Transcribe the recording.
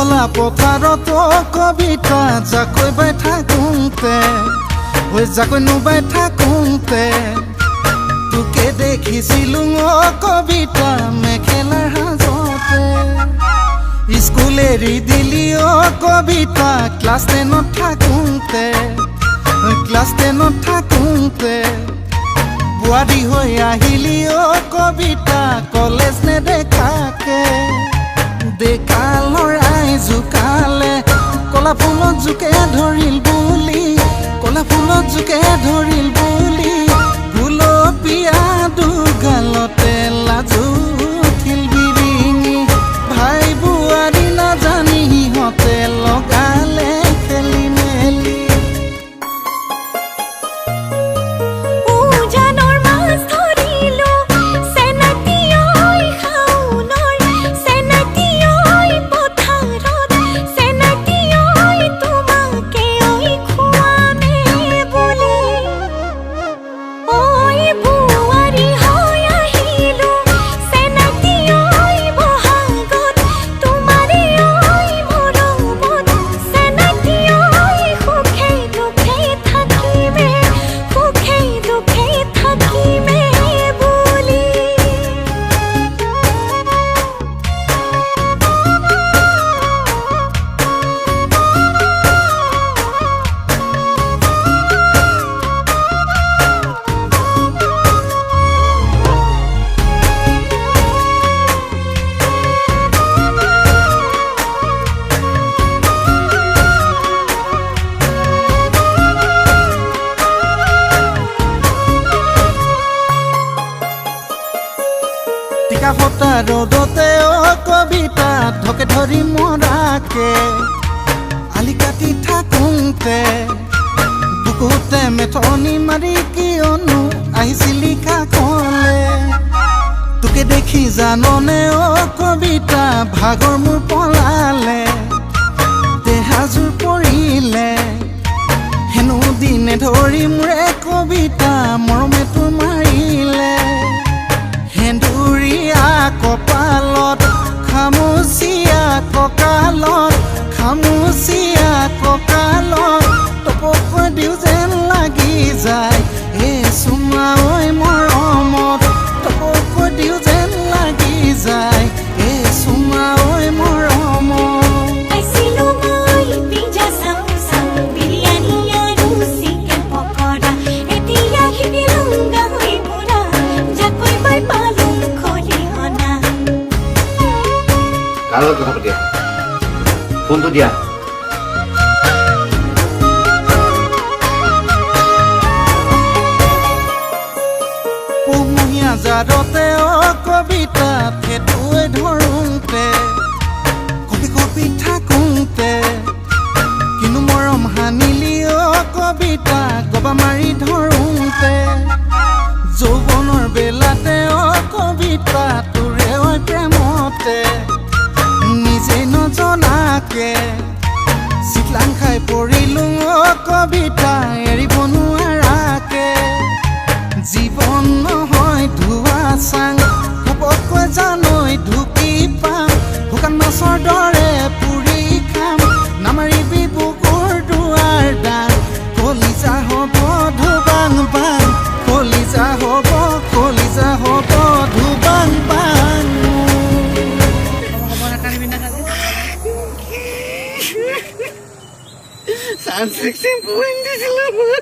মেখলা পথাৰত কবিতা জাকৈ বাই থাকোঁতে জাকৈ নুবাই থাকোঁতে তোকে দেখিছিলোঁ কবিতা মেখেলাৰ হাজতে স্কুল এৰি দিলি কবিতা ক্লাছ 10ত থাকোঁতে বুঢ়ী হৈ আহিলি কবিতা কলেজ নেদেখাকে ডেকা ল'ৰাই জোকালে কলা ফুলত জোকে ধৰিল বুলি গুলপীয়া দুগালতে লাজু উঠিল বিৰিঙি ভাই বোৱাৰী নাজানি সিহঁতে লগালে খেলি মেলি ফটা ৰ'দতে কবিতা ঢকে ধৰি মৰাকে আলি কাটি থাকোঁতে বুকুতে মেথনি মাৰি কিয়নো আহিছিলি কাষলে তোকে দেখি জাননে কবিতা ভাগৰ মোৰ পলালে দেহাজোৰ পৰিলে হেনো দিনে ধৰি মোৰে কবিতা মৰমে তোৰ মাৰিলে হেন্দুৰীয়া কপালত খামুচিয়া কঁকালত টপকৈ দিওঁ যেন লাগি যায় চুমা ঐ মৰমত টপকৈ দিওঁ যেন লাগি যায় চুমা ঐ মৰমত কাৰ লগত কথা পাতি ফোনটো দিয়া পুহমহীয়া জাৰতে কবিতা থেতুৱে ধৰোঁতে কপি থাকোঁতে কিন্তু মৰম হানিলি কবিতা গবা মাৰি ধৰোঁতে যৌৱনৰ বেলাতে কবিতা তোৰে প্ৰেমতে নিজে নজনাকে চিকলাং খাই পৰিলোঁ কবিতা এৰিব নোৱাৰাকে জীৱন নহয় ধোৱা চাং ঘপককৈ জানৈ ঢুকি পাম শুকান মাছৰ দৰে পুৰি খাম নামাৰিবি বুকুৰ দুৱাৰ দান কলিজা হ'ব ধুবাং বাং কলিজা হ'ব ধুবাং বাং Sunset Simple Windy sila mga